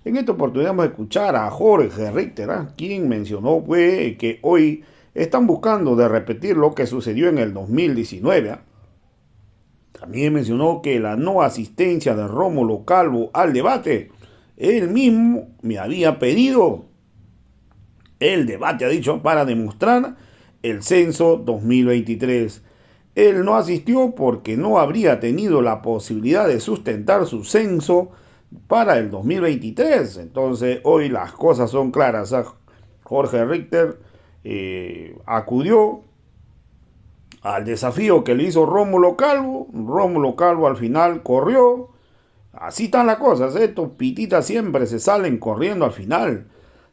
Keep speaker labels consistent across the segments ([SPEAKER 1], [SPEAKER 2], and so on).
[SPEAKER 1] En esta oportunidad vamos a escuchar a Jorge Richter, quien mencionó que hoy están buscando de repetir lo que sucedió en el 2019. También mencionó que la no asistencia de Rómulo Calvo al debate, él mismo me había pedido el debate, ha dicho, para demostrar el censo 2023. Él no asistió porque no habría tenido la posibilidad de sustentar su censo para el 2023. Entonces, hoy las cosas son claras. Jorge Richter acudió al desafío que le hizo Rómulo Calvo. Rómulo Calvo al final corrió. Así están las cosas. Estos pititas siempre se salen corriendo al final.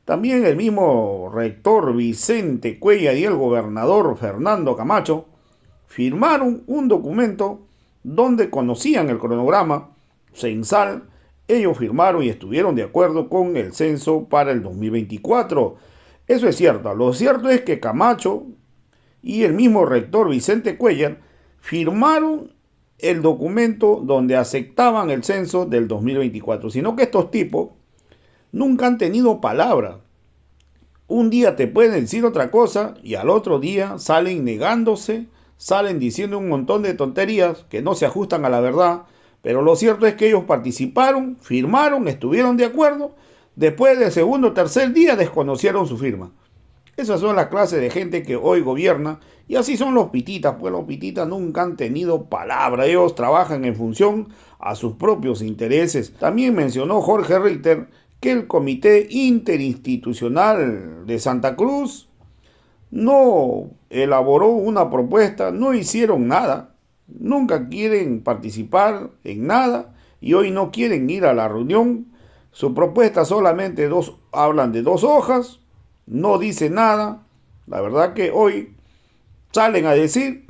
[SPEAKER 1] También el mismo rector Vicente Cuellar y el gobernador Fernando Camacho firmaron un documento donde conocían el cronograma censal. Ellos firmaron y estuvieron de acuerdo con el censo para el 2024. Eso es cierto. Lo cierto es que Camacho y el mismo rector Vicente Cuellar firmaron el documento donde aceptaban el censo del 2024, sino que estos tipos nunca han tenido palabra. Un día te pueden decir otra cosa y al otro día salen negándose, salen diciendo un montón de tonterías que no se ajustan a la verdad, pero lo cierto es que ellos participaron, firmaron, estuvieron de acuerdo, después del segundo o tercer día desconocieron su firma. Esas son las clases de gente que hoy gobierna y así son los pititas, pues los pititas nunca han tenido palabra, ellos trabajan en función a sus propios intereses. También mencionó Jorge Richter que el Comité Interinstitucional de Santa Cruz no elaboró una propuesta, no hicieron nada, nunca quieren participar en nada y hoy no quieren ir a la reunión. Su propuesta solamente hablan de 2 hojas, no dice nada. La verdad que hoy salen a decir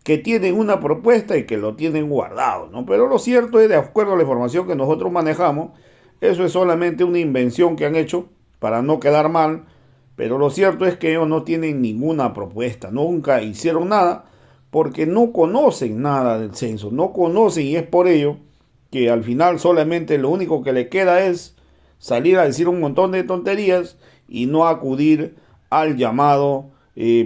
[SPEAKER 1] que tienen una propuesta y que lo tienen guardado, ¿no? Pero lo cierto es, de acuerdo a la información que nosotros manejamos, eso es solamente una invención que han hecho para no quedar mal, pero lo cierto es que ellos no tienen ninguna propuesta, nunca hicieron nada porque no conocen nada del censo, no conocen y es por ello que al final solamente lo único que le queda es salir a decir un montón de tonterías y no acudir al llamado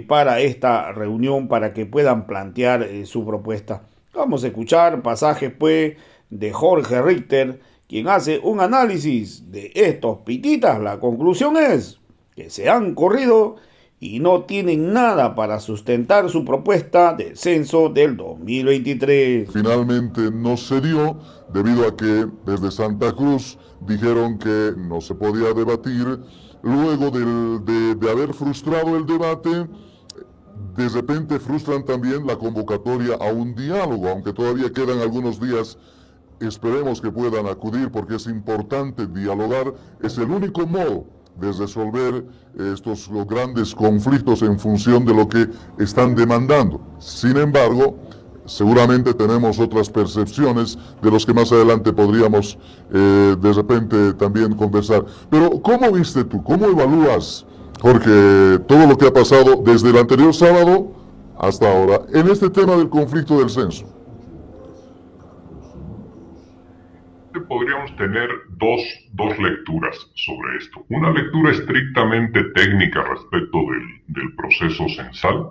[SPEAKER 1] para esta reunión para que puedan plantear su propuesta. Vamos a escuchar pasajes pues de Jorge Richter, quien hace un análisis de estos pititas. La conclusión es que se han corrido y no tienen nada para sustentar su propuesta de censo del 2023.
[SPEAKER 2] Finalmente no se dio debido a que desde Santa Cruz dijeron que no se podía debatir. Luego de haber frustrado el debate, de repente frustran también la convocatoria a un diálogo, aunque todavía quedan algunos días. Esperemos que puedan acudir porque es importante dialogar, es el único modo de resolver estos grandes conflictos en función de lo que están demandando. Sin embargo, seguramente tenemos otras percepciones de los que más adelante podríamos de repente también conversar. Pero ¿cómo viste tú, cómo evalúas, Jorge, todo lo que ha pasado desde el anterior sábado hasta ahora en este tema del conflicto del censo?
[SPEAKER 3] Podríamos tener dos lecturas sobre esto. Una lectura estrictamente técnica respecto del proceso censal,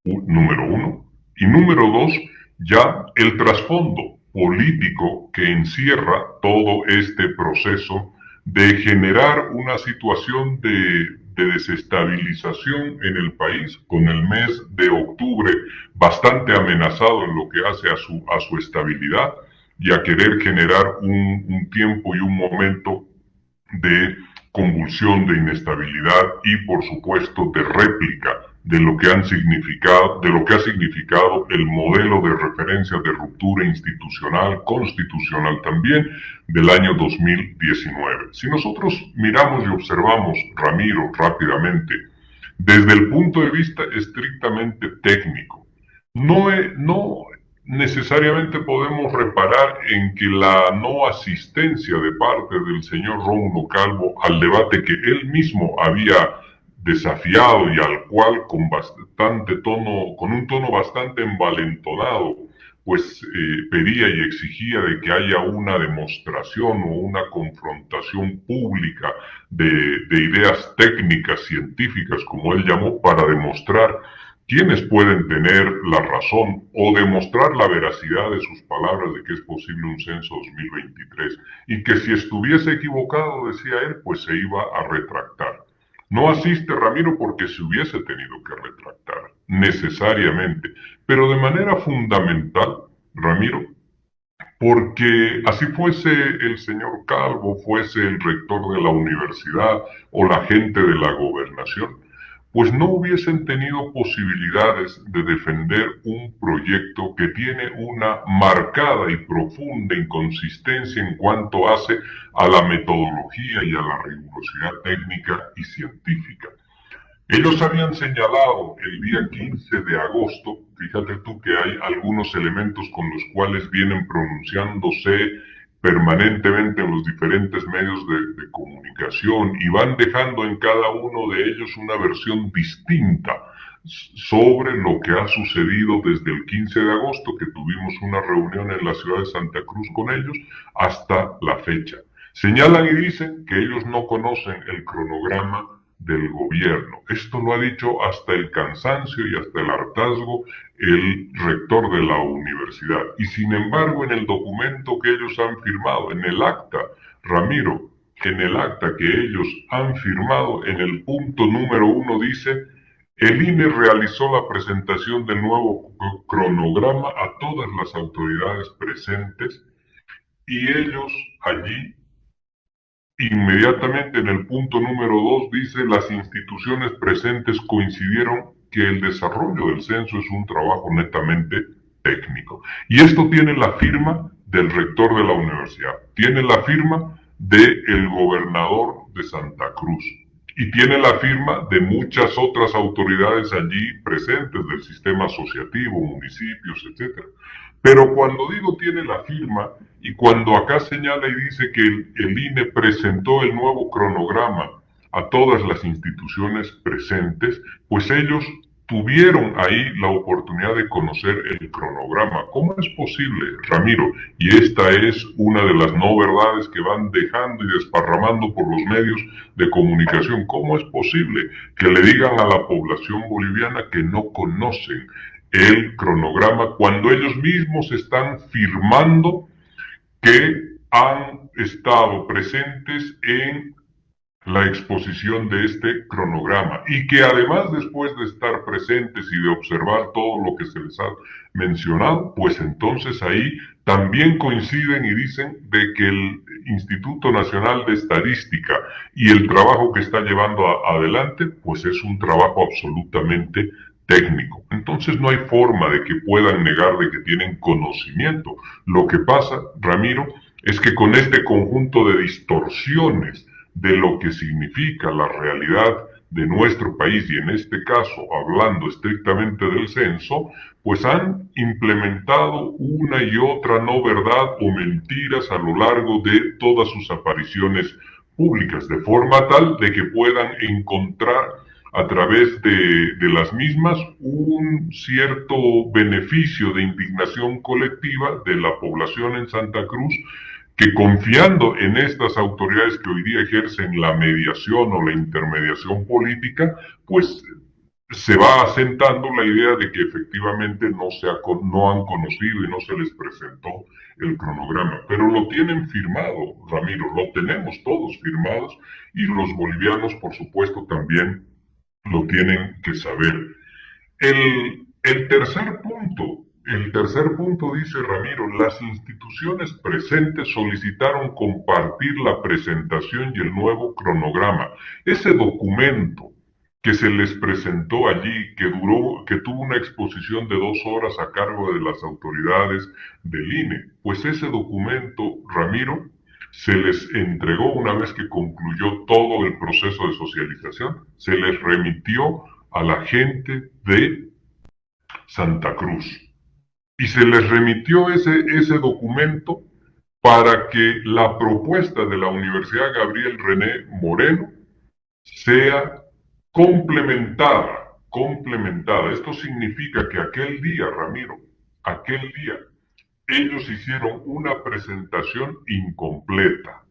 [SPEAKER 3] número uno, y número dos, ya el trasfondo político que encierra todo este proceso de generar una situación de desestabilización en el país, con el mes de octubre bastante amenazado en lo que hace a su estabilidad y a querer generar un tiempo y un momento de convulsión, de inestabilidad y por supuesto de réplica de lo que de lo que ha significado el modelo de referencia de ruptura institucional, constitucional también, del año 2019. Si nosotros miramos y observamos, Ramiro, rápidamente, desde el punto de vista estrictamente técnico, no necesariamente podemos reparar en que la no asistencia de parte del señor Rómulo Calvo al debate que él mismo había desafiado y al cual con un tono bastante envalentonado pues pedía y exigía de que haya una demostración o una confrontación pública de ideas técnicas, científicas, como él llamó, para demostrar quiénes pueden tener la razón o demostrar la veracidad de sus palabras de que es posible un censo 2023 y que si estuviese equivocado, decía él, pues se iba a retractar. No asiste Ramiro porque se hubiese tenido que retractar, necesariamente, pero de manera fundamental, Ramiro, porque así fuese el señor Calvo, fuese el rector de la universidad o la gente de la gobernación, pues no hubiesen tenido posibilidades de defender un proyecto que tiene una marcada y profunda inconsistencia en cuanto hace a la metodología y a la rigurosidad técnica y científica. Ellos habían señalado el día 15 de agosto, fíjate tú que hay algunos elementos con los cuales vienen pronunciándose permanentemente en los diferentes medios de comunicación y van dejando en cada uno de ellos una versión distinta sobre lo que ha sucedido desde el 15 de agosto, que tuvimos una reunión en la ciudad de Santa Cruz con ellos, hasta la fecha. Señalan y dicen que ellos no conocen el cronograma del gobierno. Esto lo ha dicho hasta el cansancio y hasta el hartazgo el rector de la universidad. Y sin embargo, en el documento que ellos han firmado, en el acta, Ramiro, en el acta que ellos han firmado, en el punto número 1 dice: el INE realizó la presentación del nuevo cronograma a todas las autoridades presentes y ellos allí inmediatamente en el punto número 2 dice: las instituciones presentes coincidieron que el desarrollo del censo es un trabajo netamente técnico. Y esto tiene la firma del rector de la universidad, tiene la firma del gobernador de Santa Cruz y tiene la firma de muchas otras autoridades allí presentes del sistema asociativo, municipios, etcétera. Pero cuando digo tiene la firma, y cuando acá señala y dice que el INE presentó el nuevo cronograma a todas las instituciones presentes, pues ellos tuvieron ahí la oportunidad de conocer el cronograma. ¿Cómo es posible, Ramiro? Y esta es una de las no verdades que van dejando y desparramando por los medios de comunicación. ¿Cómo es posible que le digan a la población boliviana que no conocen el cronograma cuando ellos mismos están firmando que han estado presentes en la exposición de este cronograma y que además, después de estar presentes y de observar todo lo que se les ha mencionado, pues entonces ahí también coinciden y dicen de que el Instituto Nacional de Estadística y el trabajo que está llevando adelante, pues es un trabajo absolutamente técnico. Entonces no hay forma de que puedan negar de que tienen conocimiento. Lo que pasa, Ramiro, es que con este conjunto de distorsiones de lo que significa la realidad de nuestro país, y en este caso hablando estrictamente del censo, pues han implementado una y otra no verdad o mentiras a lo largo de todas sus apariciones públicas, de forma tal de que puedan encontrar a través de las mismas un cierto beneficio de indignación colectiva de la población en Santa Cruz, que confiando en estas autoridades que hoy día ejercen la mediación o la intermediación política, pues se va asentando la idea de que efectivamente no han conocido y no se les presentó el cronograma. Pero lo tienen firmado, Ramiro, lo tenemos todos firmados y los bolivianos, por supuesto, también lo tienen que saber. El tercer punto dice Ramiro: las instituciones presentes solicitaron compartir la presentación y el nuevo cronograma. Ese documento que se les presentó allí, que tuvo una exposición de 2 horas a cargo de las autoridades del INE, pues ese documento, Ramiro, se les entregó una vez que concluyó todo el proceso de socialización, se les remitió a la gente de Santa Cruz. Y se les remitió ese documento para que la propuesta de la Universidad Gabriel René Moreno sea complementada. Esto significa que aquel día, Ramiro, aquel día, ellos hicieron una presentación incompleta,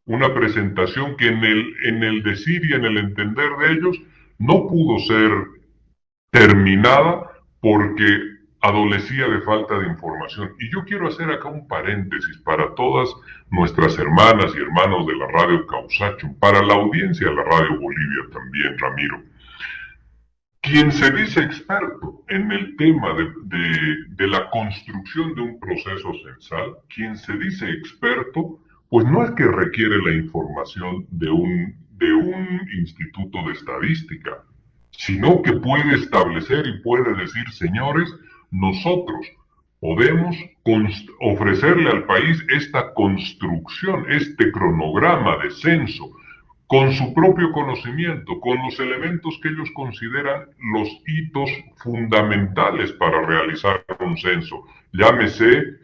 [SPEAKER 3] una presentación que en el decir y en el entender de ellos no pudo ser terminada porque adolecía de falta de información. Y yo quiero hacer acá un paréntesis para todas nuestras hermanas y hermanos de la radio Causachum, para la audiencia de la radio Bolivia también, Ramiro. Quien se dice experto en el tema de la construcción de un proceso censal, quien se dice experto, pues no es que requiere la información de un instituto de estadística, sino que puede establecer y puede decir, señores, nosotros podemos ofrecerle al país esta construcción, este cronograma de censo, con su propio conocimiento, con los elementos que ellos consideran los hitos fundamentales para realizar un censo. Llámese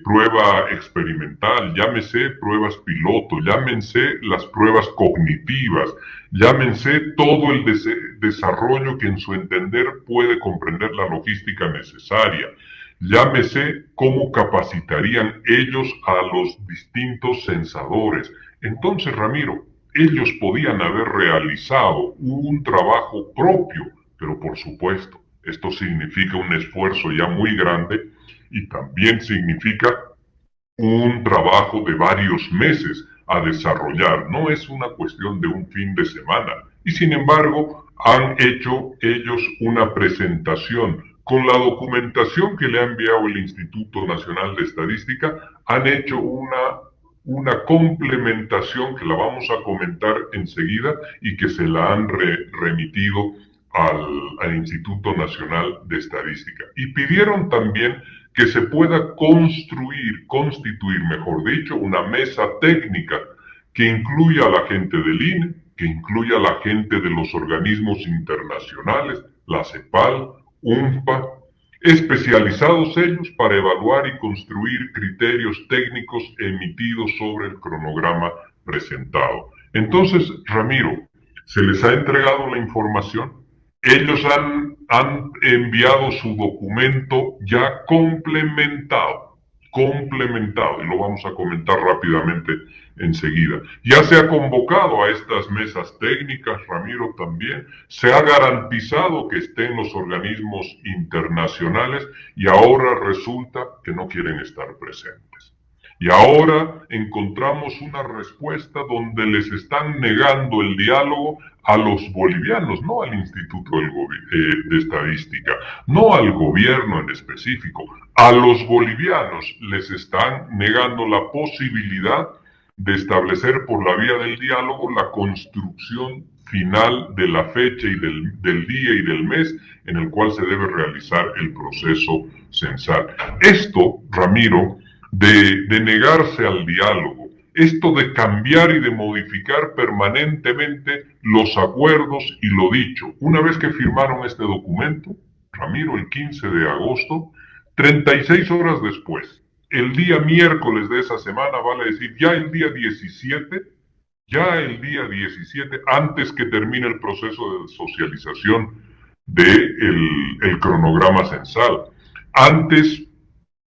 [SPEAKER 3] prueba experimental, llámese pruebas piloto, llámense las pruebas cognitivas, llámense todo el desarrollo que en su entender puede comprender la logística necesaria. Llámese cómo capacitarían ellos a los distintos censadores. Entonces, Ramiro, ellos podían haber realizado un trabajo propio, pero por supuesto, esto significa un esfuerzo ya muy grande y también significa un trabajo de varios meses a desarrollar. No es una cuestión de un fin de semana. Y sin embargo, han hecho ellos una presentación con la documentación que le ha enviado el Instituto Nacional de Estadística. Han hecho una complementación que la vamos a comentar enseguida y que se la han remitido al Instituto Nacional de Estadística. Y pidieron también que se pueda constituir, mejor dicho, una mesa técnica que incluya a la gente del INE, que incluya a la gente de los organismos internacionales, la CEPAL, UNFPA, especializados ellos para evaluar y construir criterios técnicos emitidos sobre el cronograma presentado. Entonces, Ramiro, se les ha entregado la información, ellos han enviado su documento ya complementado, y lo vamos a comentar rápidamente enseguida. Ya se ha convocado a estas mesas técnicas, Ramiro, también. Se ha garantizado que estén los organismos internacionales y ahora resulta que no quieren estar presentes. Y ahora encontramos una respuesta donde les están negando el diálogo a los bolivianos, no al Instituto de Estadística, no al gobierno en específico. A los bolivianos les están negando la posibilidad de establecer por la vía del diálogo la construcción final de la fecha y del día y del mes en el cual se debe realizar el proceso censal. Esto, Ramiro, de negarse al diálogo, esto de cambiar y de modificar permanentemente los acuerdos y lo dicho. Una vez que firmaron este documento, Ramiro, el 15 de agosto, 36 horas después, el día miércoles de esa semana, vale decir, ya el día 17, antes que termine el proceso de socialización del cronograma censal, antes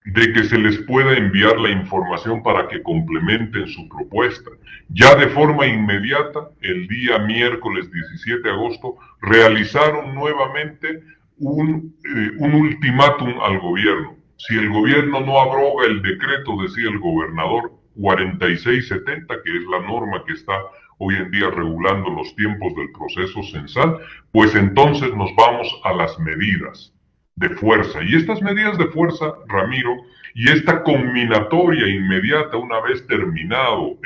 [SPEAKER 3] de que se les pueda enviar la información para que complementen su propuesta. Ya de forma inmediata, el día miércoles 17 de agosto, realizaron nuevamente un ultimátum al gobierno. Si el gobierno no abroga el decreto, decía el gobernador, 4670, que es la norma que está hoy en día regulando los tiempos del proceso censal, pues entonces nos vamos a las medidas de fuerza. Y estas medidas de fuerza, Ramiro, y esta combinatoria inmediata una vez terminado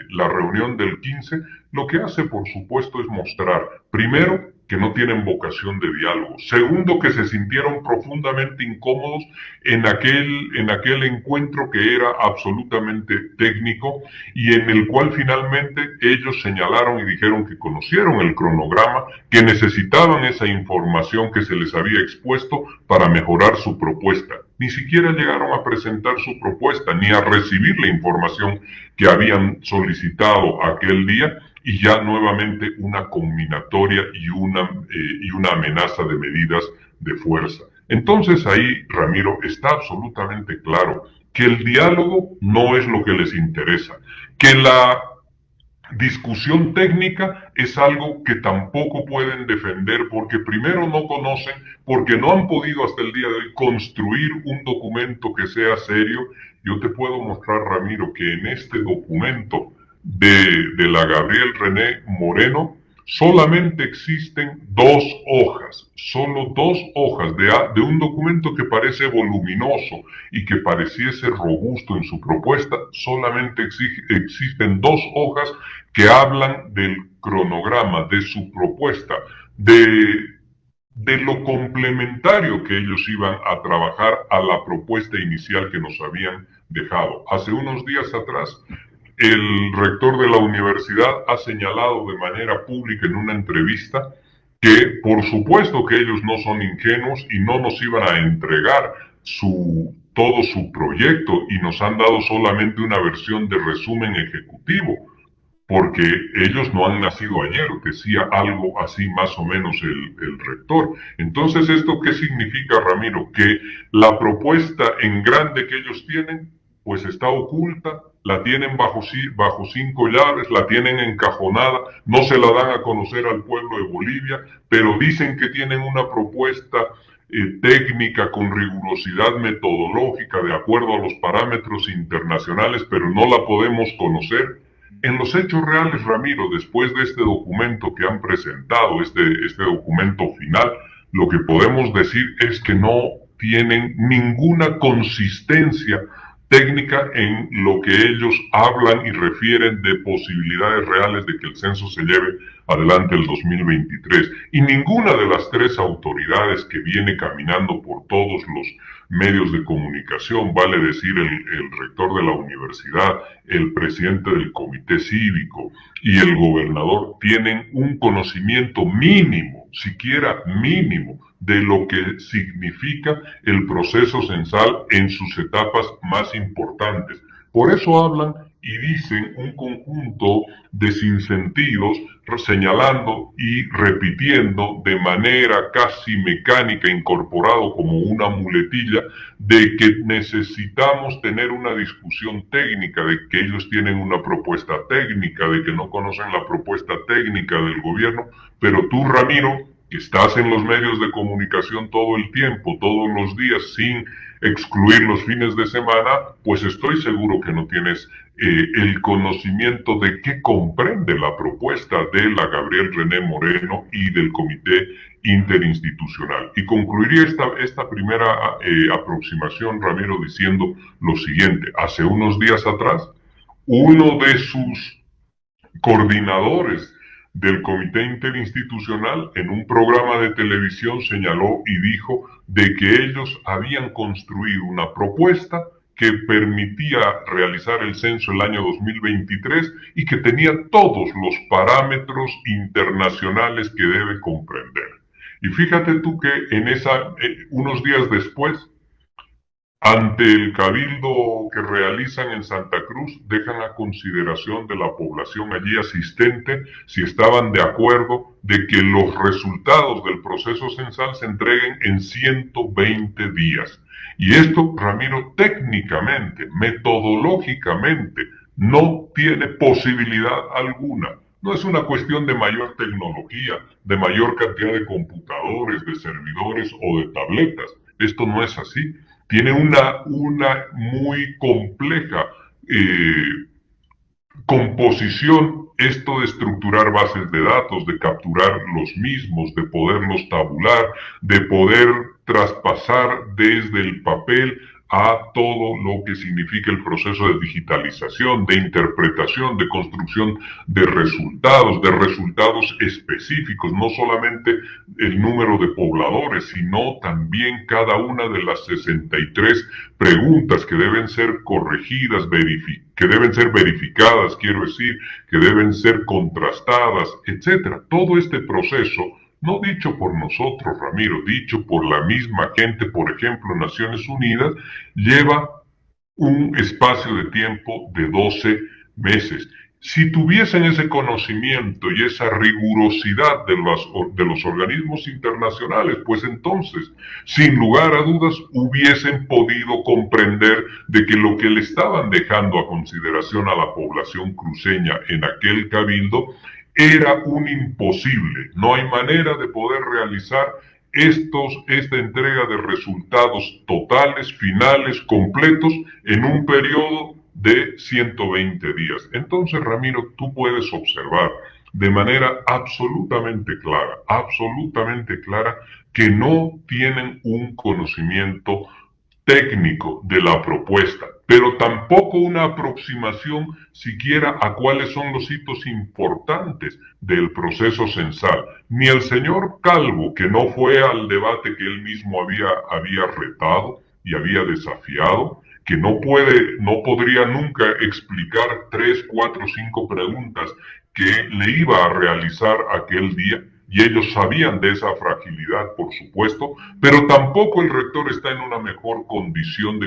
[SPEAKER 3] la reunión del 15, lo que hace, por supuesto, es mostrar, primero, que no tienen vocación de diálogo. Segundo, que se sintieron profundamente incómodos en aquel encuentro que era absolutamente técnico y en el cual finalmente ellos señalaron y dijeron que conocieron el cronograma, que necesitaban esa información que se les había expuesto para mejorar su propuesta. Ni siquiera llegaron a presentar su propuesta ni a recibir la información que habían solicitado aquel día, y ya nuevamente una combinatoria y una amenaza de medidas de fuerza. Entonces ahí, Ramiro, está absolutamente claro que el diálogo no es lo que les interesa, que la discusión técnica es algo que tampoco pueden defender porque primero no conocen, porque no han podido hasta el día de hoy construir un documento que sea serio. Yo te puedo mostrar, Ramiro, que en este documento de la Gabriel René Moreno solamente existen dos hojas, solo dos hojas de un documento que parece voluminoso y que pareciese robusto en su propuesta. Solamente existen dos hojas que hablan del cronograma, de su propuesta, de lo complementario que ellos iban a trabajar a la propuesta inicial que nos habían dejado. Hace unos días atrás, el rector de la universidad ha señalado de manera pública en una entrevista que por supuesto que ellos no son ingenuos y no nos iban a entregar todo su proyecto y nos han dado solamente una versión de resumen ejecutivo, porque ellos no han nacido ayer, decía algo así más o menos el rector. Entonces, ¿esto qué significa, Ramiro? Que la propuesta en grande que ellos tienen, pues está oculta, la tienen bajo 5 llaves, la tienen encajonada, no se la dan a conocer al pueblo de Bolivia, pero dicen que tienen una propuesta técnica con rigurosidad metodológica de acuerdo a los parámetros internacionales, pero no la podemos conocer. En los hechos reales, Ramiro, después de este documento que han presentado, este documento final, lo que podemos decir es que no tienen ninguna consistencia técnica en lo que ellos hablan y refieren de posibilidades reales de que el censo se lleve adelante el 2023. Y ninguna de las tres autoridades que viene caminando por todos los medios de comunicación, vale decir el rector de la universidad, el presidente del comité cívico y el gobernador, tienen un conocimiento mínimo, siquiera mínimo, de lo que significa el proceso censal en sus etapas más importantes. Por eso hablan y dicen un conjunto de sinsentidos, señalando y repitiendo de manera casi mecánica, incorporado como una muletilla, de que necesitamos tener una discusión técnica, de que ellos tienen una propuesta técnica, de que no conocen la propuesta técnica del gobierno. Pero tú, Ramiro, que estás en los medios de comunicación todo el tiempo, todos los días, sin excluir los fines de semana, pues estoy seguro que no tienes el conocimiento de qué comprende la propuesta de la Gabriel René Moreno y del Comité Interinstitucional. Y concluiría esta primera aproximación, Ramiro, diciendo lo siguiente. Hace unos días atrás, uno de sus coordinadores del Comité Interinstitucional en un programa de televisión señaló y dijo de que ellos habían construido una propuesta que permitía realizar el censo el año 2023 y que tenía todos los parámetros internacionales que debe comprender. Y fíjate tú que unos días después, ante el cabildo que realizan en Santa Cruz, dejan a consideración de la población allí asistente si estaban de acuerdo de que los resultados del proceso censal se entreguen en 120 días. Y esto, Ramiro, técnicamente, metodológicamente, no tiene posibilidad alguna. No es una cuestión de mayor tecnología, de mayor cantidad de computadores, de servidores o de tabletas. Esto no es así. Tiene una muy compleja composición, esto de estructurar bases de datos, de capturar los mismos, de poderlos tabular, de poder traspasar desde el papel a todo lo que significa el proceso de digitalización, de interpretación, de construcción de resultados específicos, no solamente el número de pobladores, sino también cada una de las 63 preguntas que deben ser corregidas, que deben ser verificadas, quiero decir, que deben ser contrastadas, etcétera. Todo este proceso, no dicho por nosotros, Ramiro, dicho por la misma gente, por ejemplo, Naciones Unidas, lleva un espacio de tiempo de 12 meses. Si tuviesen ese conocimiento y esa rigurosidad de los organismos internacionales, pues entonces, sin lugar a dudas, hubiesen podido comprender de que lo que le estaban dejando a consideración a la población cruceña en aquel cabildo era un imposible. No hay manera de poder realizar esta entrega de resultados totales, finales, completos, en un periodo de 120 días. Entonces, Ramiro, tú puedes observar de manera absolutamente clara, que no tienen un conocimiento técnico de la propuesta, pero tampoco una aproximación siquiera a cuáles son los hitos importantes del proceso censal. Ni el señor Calvo, que no fue al debate que él mismo había retado y había desafiado, que no podría nunca explicar 3, 4, 5 preguntas que le iba a realizar aquel día, y ellos sabían de esa fragilidad, por supuesto, pero tampoco el rector está en una mejor condición de